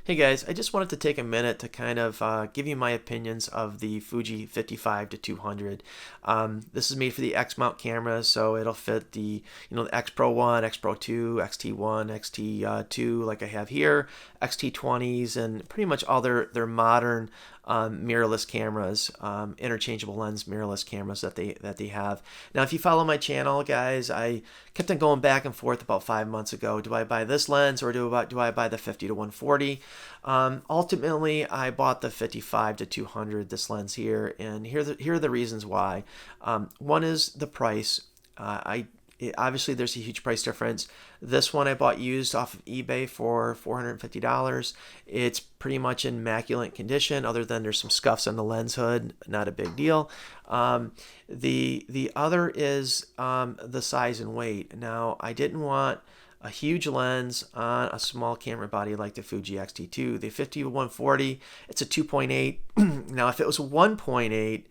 Hey guys, I just wanted to take a minute to kind of give you my opinions of the Fuji 55 to 200. This is made for the X mount camera, so it'll fit the X Pro 1, X Pro 2, XT1, XT2 like I have here, XT20s, and pretty much all their modern mirrorless cameras, interchangeable lens mirrorless cameras that they have. Now, if you follow my channel, guys, I kept on going back and forth about 5 months ago. Do I buy this lens or do I buy the 50 to 140? Ultimately, I bought the 55 to 200, this lens here, and here are the reasons why. One is the price. Obviously, there's a huge price difference. This one I bought used off of eBay for $450. It's pretty much in immaculate condition, other than there's some scuffs on the lens hood. Not a big deal. The other is the size and weight. Now, I didn't want a huge lens on a small camera body like the Fuji X-T2. The 50 to 140, it's a 2.8. Now, if it was 1.8,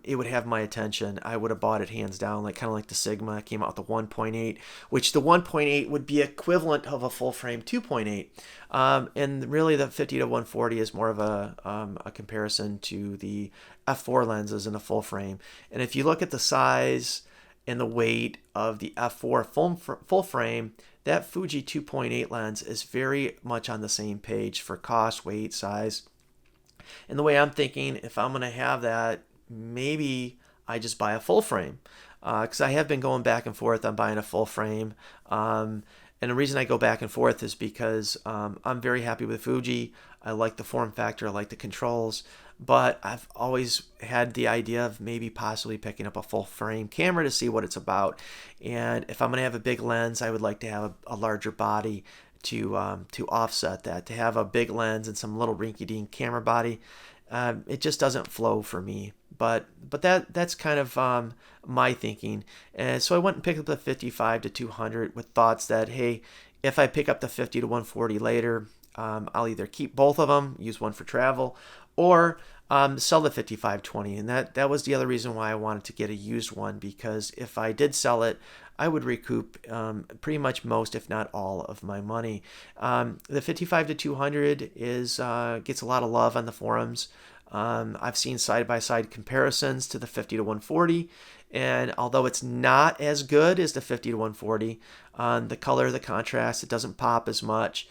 it would have my attention. I would have bought it hands down, like kind of like the Sigma came out with the 1.8, which the 1.8 would be equivalent of a full frame 2.8. And really, the 50 to 140 is more of a comparison to the f4 lenses in a full frame. And if you look at the size and the weight of the f4 full frame, that Fuji 2.8 lens is very much on the same page for cost, weight, size. And the way I'm thinking, if I'm going to have that, maybe I just buy a full frame, because I have been going back and forth on buying a full frame. And the reason I go back and forth is because I'm very happy with Fuji. I like the form factor, I like the controls, but I've always had the idea of maybe possibly picking up a full frame camera to see what it's about. And if I'm going to have a big lens, I would like to have a larger body to offset that. To have a big lens and some little rinky-dink camera body, it just doesn't flow for me. But that's kind of my thinking. And so I went and picked up the 55 to 200 with thoughts that, hey, if I pick up the 50 to 140 later, I'll either keep both of them, use one for travel, or sell the 5520. And that was the other reason why I wanted to get a used one, because if I did sell it, I would recoup pretty much most, if not all, of my money. The 55 to 200 gets a lot of love on the forums. I've seen side-by-side comparisons to the 50 to 140, and although it's not as good as the 50 to 140, the color, the contrast, it doesn't pop as much.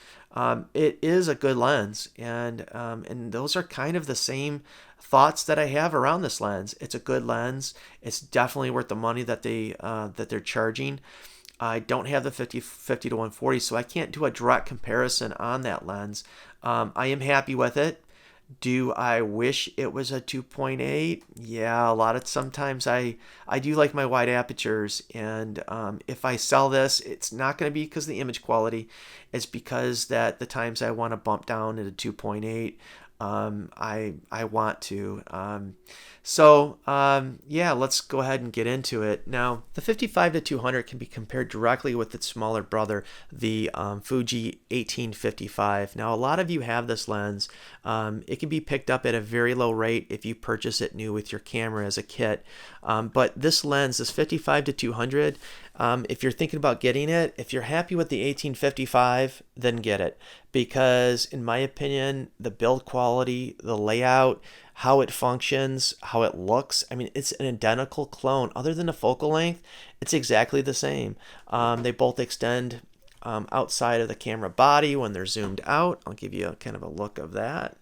It is a good lens, and those are kind of the same thoughts that I have around this lens. It's a good lens. It's definitely worth the money that they're charging. I don't have the 50 to 140, so I can't do a direct comparison on that lens. I am happy with it. Do I wish it was a 2.8? Yeah, a lot of sometimes I do like my wide apertures, and if I sell this, it's not going to be because of the image quality. It's because that the times I want to bump down into 2.8, I want to. Yeah, let's go ahead and get into it. Now, the 55 to 200 can be compared directly with its smaller brother, the Fuji 1855. Now, a lot of you have this lens. It can be picked up at a very low rate if you purchase it new with your camera as a kit. But this lens, this 55 to 200, if you're thinking about getting it, if you're happy with the 1855, then get it. Because in my opinion, the build quality, the layout, how it functions, how it looks, I mean, it's an identical clone. Other than the focal length, it's exactly the same. They both extend outside of the camera body when they're zoomed out. I'll give you kind of a look of that.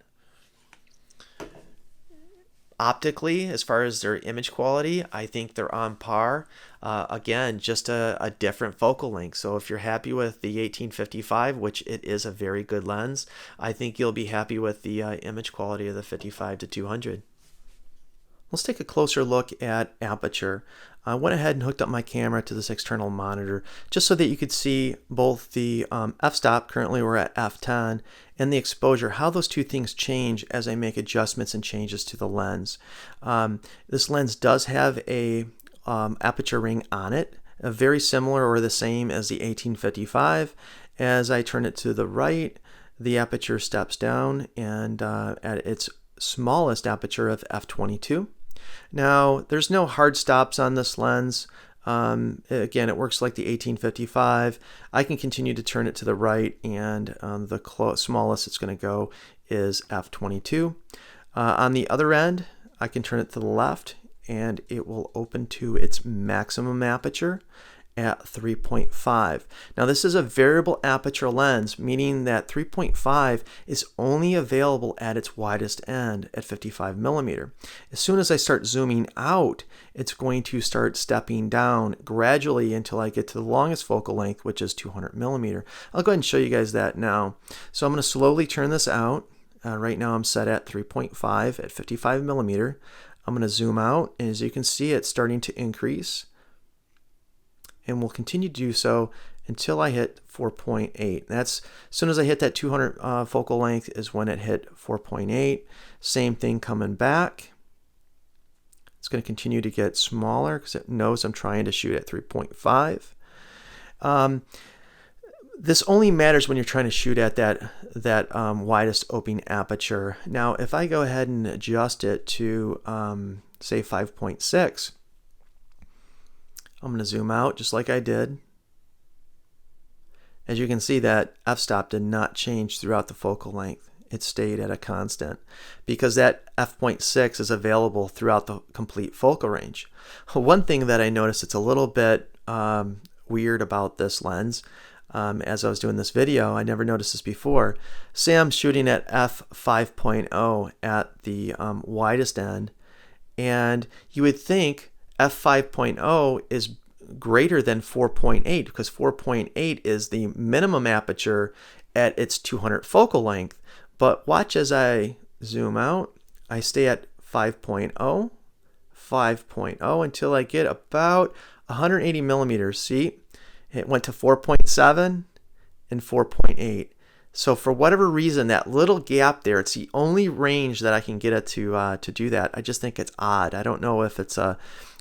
Optically, as far as their image quality, I think they're on par. Again, just a different focal length. So if you're happy with the 1855, which it is a very good lens, I think you'll be happy with the image quality of the 55 to 200. Let's take a closer look at Aperture. I went ahead and hooked up my camera to this external monitor just so that you could see both the f-stop, currently we're at f10, and the exposure, how those two things change as I make adjustments and changes to the lens. This lens does have a aperture ring on it, very similar or the same as the 1855. As I turn it to the right, the aperture steps down and at its smallest aperture of f22. Now, there's no hard stops on this lens. Again, it works like the 1855. I can continue to turn it to the right, and the smallest it's going to go is f22. On the other end, I can turn it to the left, and it will open to its maximum aperture at 3.5. Now this is a variable aperture lens, meaning that 3.5 is only available at its widest end at 55 millimeter. As soon as I start zooming out, it's going to start stepping down gradually until I get to the longest focal length, which is 200 millimeter. I'll go ahead and show you guys that now. So I'm going to slowly turn this out. Right now I'm set at 3.5 at 55 millimeter. I'm going to zoom out, and as you can see, it's starting to increase, and we'll continue to do so until I hit 4.8. That's as soon as I hit that 200 focal length is when it hit 4.8. Same thing coming back. It's going to continue to get smaller because it knows I'm trying to shoot at 3.5. This only matters when you're trying to shoot at that widest opening aperture. Now, if I go ahead and adjust it to say 5.6, I'm going to zoom out just like I did. As you can see, that f-stop did not change throughout the focal length. It stayed at a constant because that f.6 is available throughout the complete focal range. One thing that I noticed it's a little bit weird about this lens, as I was doing this video, I never noticed this before. Say I'm shooting at f5.0 at the widest end, and you would think f5.0 is greater than 4.8 because 4.8 is the minimum aperture at its 200 focal length. But watch as I zoom out, I stay at 5.0, 5.0 until I get about 180 millimeters. See, it went to 4.7 and 4.8. So for whatever reason, that little gap there, it's the only range that I can get it to do that. I just think it's odd. I don't know if it's a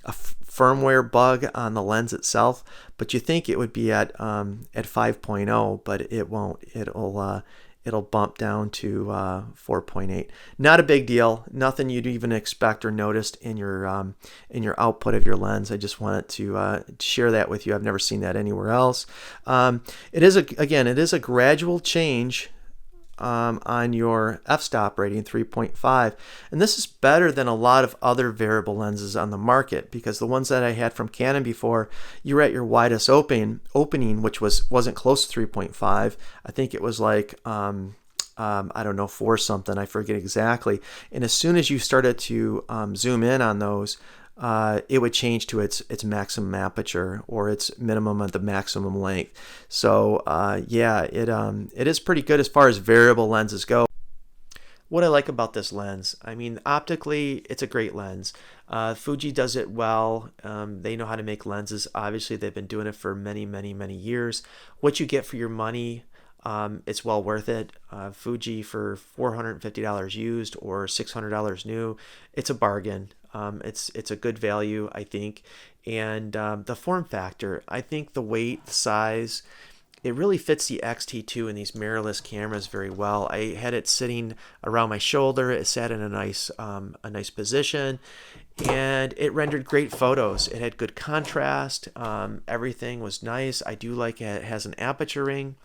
firmware bug on the lens itself, but you think it would be at 5.0, but it won't. It'll bump down to 4.8. Not a big deal. Nothing you'd even expect or noticed in your output of your lens. I just wanted to share that with you. I've never seen that anywhere else. It is a gradual change on your f-stop rating, 3.5, and this is better than a lot of other variable lenses on the market, because the ones that I had from Canon before, you were at your widest opening, which wasn't close to 3.5. I think it was like I don't know, 4 something, I forget exactly. And as soon as you started to zoom in on those, it would change to its maximum aperture or its minimum at the maximum length. So yeah, it is pretty good as far as variable lenses go. What I like about this lens, I mean, optically, it's a great lens. Fuji does it well. They know how to make lenses. Obviously, they've been doing it for many, many, many years. What you get for your money, it's well worth it. Fuji for $450 used or $600 new, it's a bargain. It's a good value, I think. And the form factor, I think the weight, the size, it really fits the X-T2 in these mirrorless cameras very well. I had it sitting around my shoulder. It sat in a nice position, and it rendered great photos. It had good contrast. Everything was nice. I do like it has an aperture ring.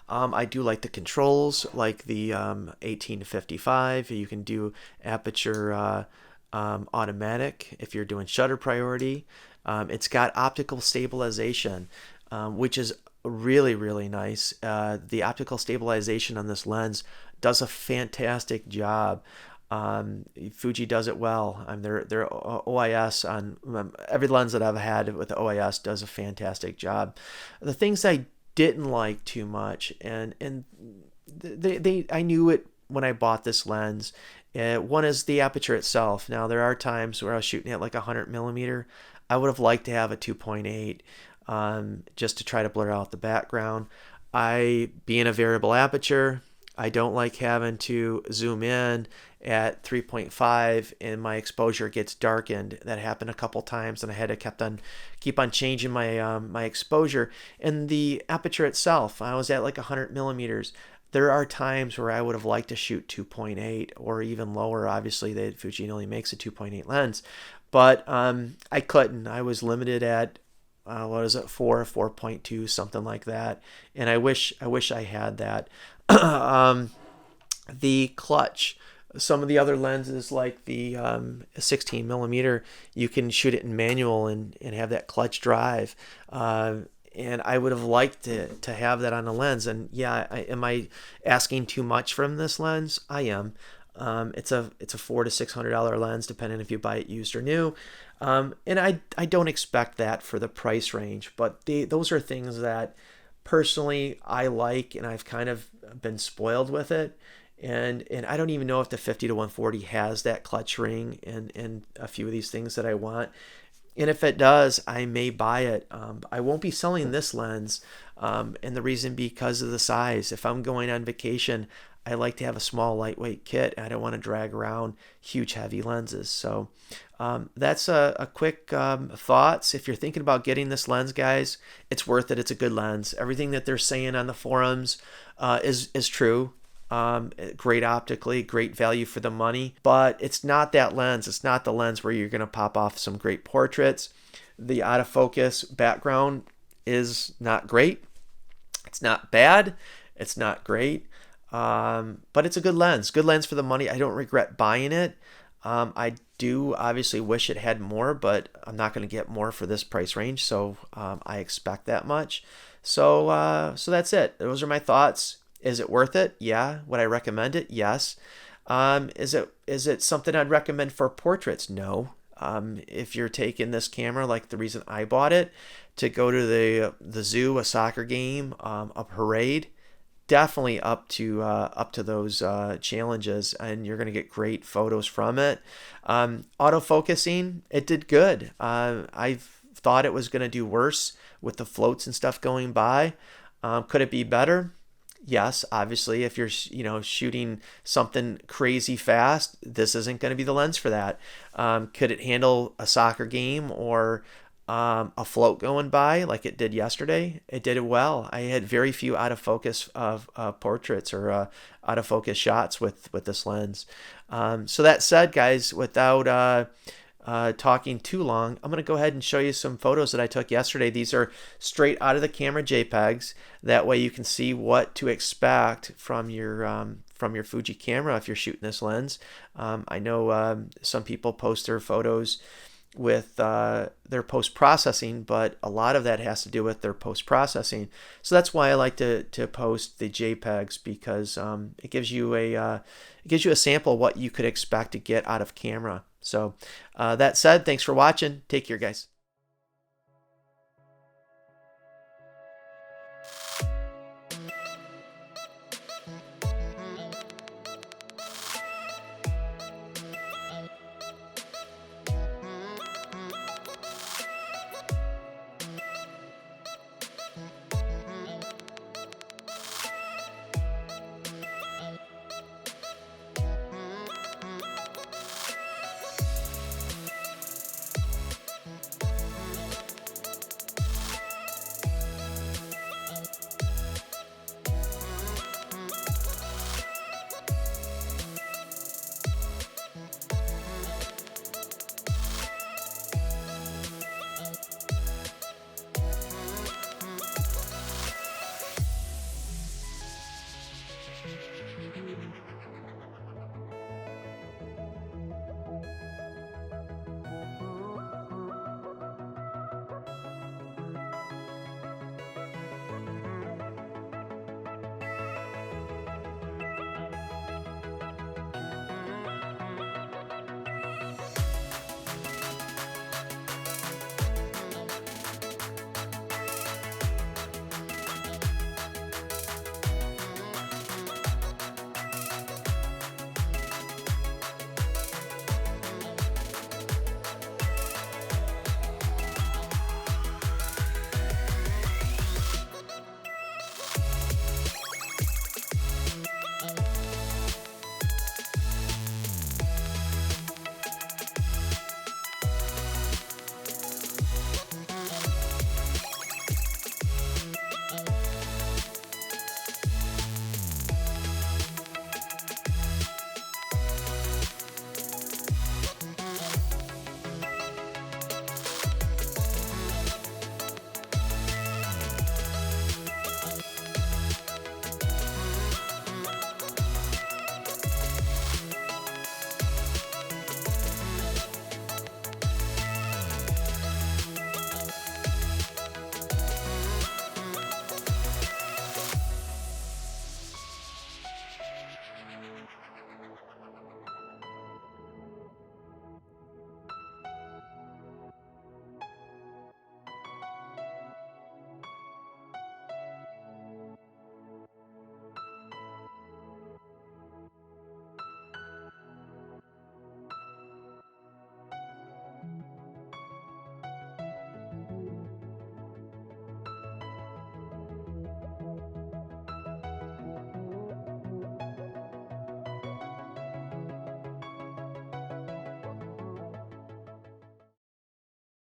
I do like the controls, like the 18-55. You can do aperture automatic if you're doing shutter priority. It's got optical stabilization, which is really, really nice. The optical stabilization on this lens does a fantastic job. Fuji does it well. Their OIS on every lens that I've had with the OIS does a fantastic job. The things I didn't like too much, and I knew it when I bought this lens. One is the aperture itself. Now there are times where I was shooting at like 100 millimeter. I would have liked to have a 2.8 just to try to blur out the background. Being a variable aperture, I don't like having to zoom in at 3.5 and my exposure gets darkened. That happened a couple times, and I had to keep on changing my my exposure. And the aperture itself, I was at like 100 millimeters. There are times where I would have liked to shoot 2.8 or even lower. Obviously, Fuji only makes a 2.8 lens, but I couldn't. I was limited at what is it, 4.2, something like that. And I wish I had that. um, the clutch. Some of the other lenses, like the 16 millimeter, you can shoot it in manual and have that clutch drive. And I would have liked to have that on the lens. And yeah, am I asking too much from this lens? I am. It's a $400 to $600 lens, depending if you buy it used or new. And I don't expect that for the price range, but those are things that personally I like, and I've kind of been spoiled with it. And I don't even know if the 50 to 140 has that clutch ring and a few of these things that I want. And if it does, I may buy it. I won't be selling this lens, and the reason because of the size. If I'm going on vacation, I like to have a small, lightweight kit. I don't want to drag around huge, heavy lenses. So that's a quick thoughts. If you're thinking about getting this lens, guys, it's worth it. It's a good lens. Everything that they're saying on the forums is true. Great optically, great value for the money, but it's not that lens. It's not the lens where you're going to pop off some great portraits. The out of focus background is not great. It's not bad. It's not great. But it's a good lens. Good lens for the money. I don't regret buying it. I do obviously wish it had more, but I'm not going to get more for this price range, so I expect that much. So that's it. Those are my thoughts. Is it worth it? Yeah. Would I recommend it? Yes. Is it something I'd recommend for portraits? No. If you're taking this camera, like the reason I bought it, to go to the zoo, a soccer game, a parade, definitely up to those challenges, and you're gonna get great photos from it. Autofocusing, it did good. I thought it was gonna do worse with the floats and stuff going by. Could it be better? Yes, obviously, if you're shooting something crazy fast, this isn't going to be the lens for that. Could it handle a soccer game or a float going by like it did yesterday? It did it well. I had very few out of focus of portraits or out of focus shots with this lens. So that said, guys, without talking too long, I'm going to go ahead and show you some photos that I took yesterday. These are straight out of the camera JPEGs. That way you can see what to expect from your Fuji camera if you're shooting this lens. I know some people post their photos with their post-processing, but a lot of that has to do with their post-processing. So that's why I like to post the JPEGs, because it gives you a sample of what you could expect to get out of camera. So that said, thanks for watching. Take care, guys.